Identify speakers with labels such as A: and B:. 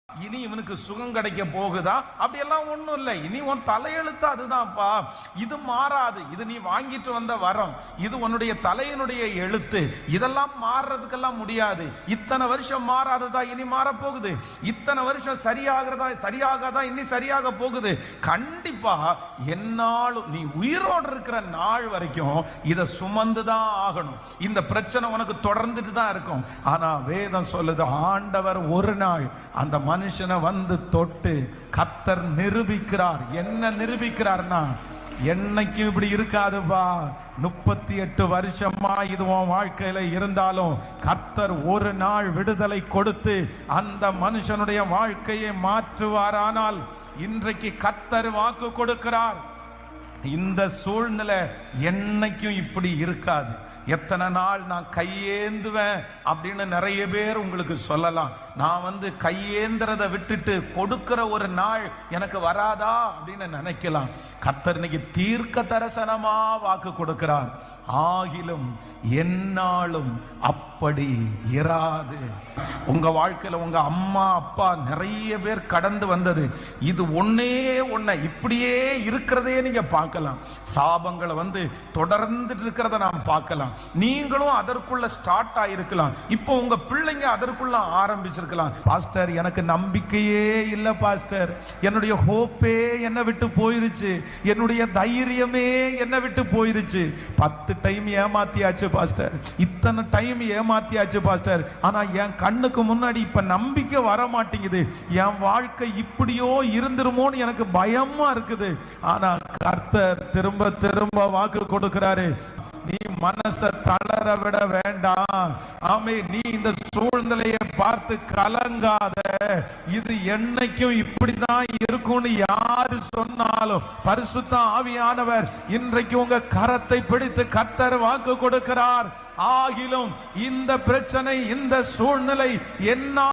A: இனி இவனுக்கு சுகம் கிடைக்க போகுதா? அப்படி எல்லாம் ஒண்ணும் இல்லை. இனி உன் தலையெழுத்து அதுதான்ப்பா. இது மாறாது. இது நீ வாங்கிட்டு வந்த வரம், இது உன்னுடைய தலையினுடைய எழுத்து. இதெல்லாம் மாறுறதுக்கெல்லாம் முடியாது. இத்தனை வருஷம் மாறாததா இனி மாறப்போகுது. இத்தனை வருஷம் சரியாகாதா இனி சரியாக போகுது. கண்டிப்பா என்னாலும் நீ உயிரோடு இருக்கிற நாள் வரைக்கும் இதை சுமந்துதான் ஆகணும். இந்த பிரச்சனை உனக்கு தொடர்ந்துட்டு தான் இருக்கும். ஆனா வேதம் சொல்லுது, ஆண்டவர் ஒரு நாள் அந்த மனுஷனை வந்து தொட்டு கர்த்தர் நிரூபிக்கிறார். என்ன நிரூபிக்கிறார்னா, என்னைக்கும் இப்படி இருக்காதுப்பா. 38 வருஷமா இது உன் வாழ்க்கையில இருந்தாலும் கர்த்தர் ஒரு நாள் விடுதலை கொடுத்து அந்த மனுஷனுடைய வாழ்க்கையை மாற்றுவாரானால், இன்றைக்கு கர்த்தர் வாக்கு கொடுக்கிறார், இந்த சூழ்நிலை என்னைக்கும் இப்படி இருக்காது. எத்தனை நாள் நான் கையேந்துவேன் அப்படின்னு நிறைய பேர் உங்களுக்கு சொல்லலாம். நான் கையேந்திரதை விட்டுட்டு கொடுக்கிற ஒரு நாள் எனக்கு வராதா அப்படின்னு நினைக்கலாம். கர்த்தர் இன்னைக்கு தீர்க்க தரிசனமா வாக்கு கொடுக்கிறார். ஆகிலும் என்னாலும் அப்படி இராது. உங்க வாழ்க்கையில உங்க அம்மா அப்பா நிறைய பேர் கடந்து வந்தது இது ஒன்னே இப்படியே இருக்கிறதே நீங்க பார்க்கலாம். சாபங்களை தொடர்ந்துட்டு இருக்கிறத நாம் பார்க்கலாம். நீங்களும் அதற்குள்ள ஸ்டார்ட் ஆயிருக்கலாம். இப்போ உங்க பிள்ளைங்க அதற்குள்ள ஆரம்பிச்சிருக்கலாம். பாஸ்டர், எனக்கு நம்பிக்கையே இல்லை பாஸ்டர், என்னுடைய ஹோப்பே என்னை விட்டு போயிருச்சு, என்னுடைய தைரியமே என்னை விட்டு போயிருச்சு. 10 டைம் ஏமாத்தியாச்சு பாஸ்டர், இத்தனை டைம் ஏமாத்தியாச்சு பாஸ்டர், ஆனா என் கண்ணுக்கு முன்னாடி இப்ப நம்பிக்கை வர மாட்டேங்குது. என் வாழ்க்கை இப்படியோ இருந்துருமோன்னு எனக்கு பயமா இருக்குது. ஆனா கர்த்தர் திரும்ப திரும்ப வாக்கு கொடுக்கிறாரு, நீ மனசை தளர விட வேண்டாம். ஆமே, நீ இந்த சூழ்நிலையை பார்த்து கலங்காத. இது என்னைக்கும் இப்படிதான் இருக்கும்னு யாரு சொன்னாலும் பரிசுத்த ஆவியானவர் இன்றைக்கு உங்க கரத்தை பிடித்து கர்த்தர் வாக்கு கொடுக்கிறார். ஆகிலும் இந்த பிரச்சனை, இந்த சூழ்நிலை என்ன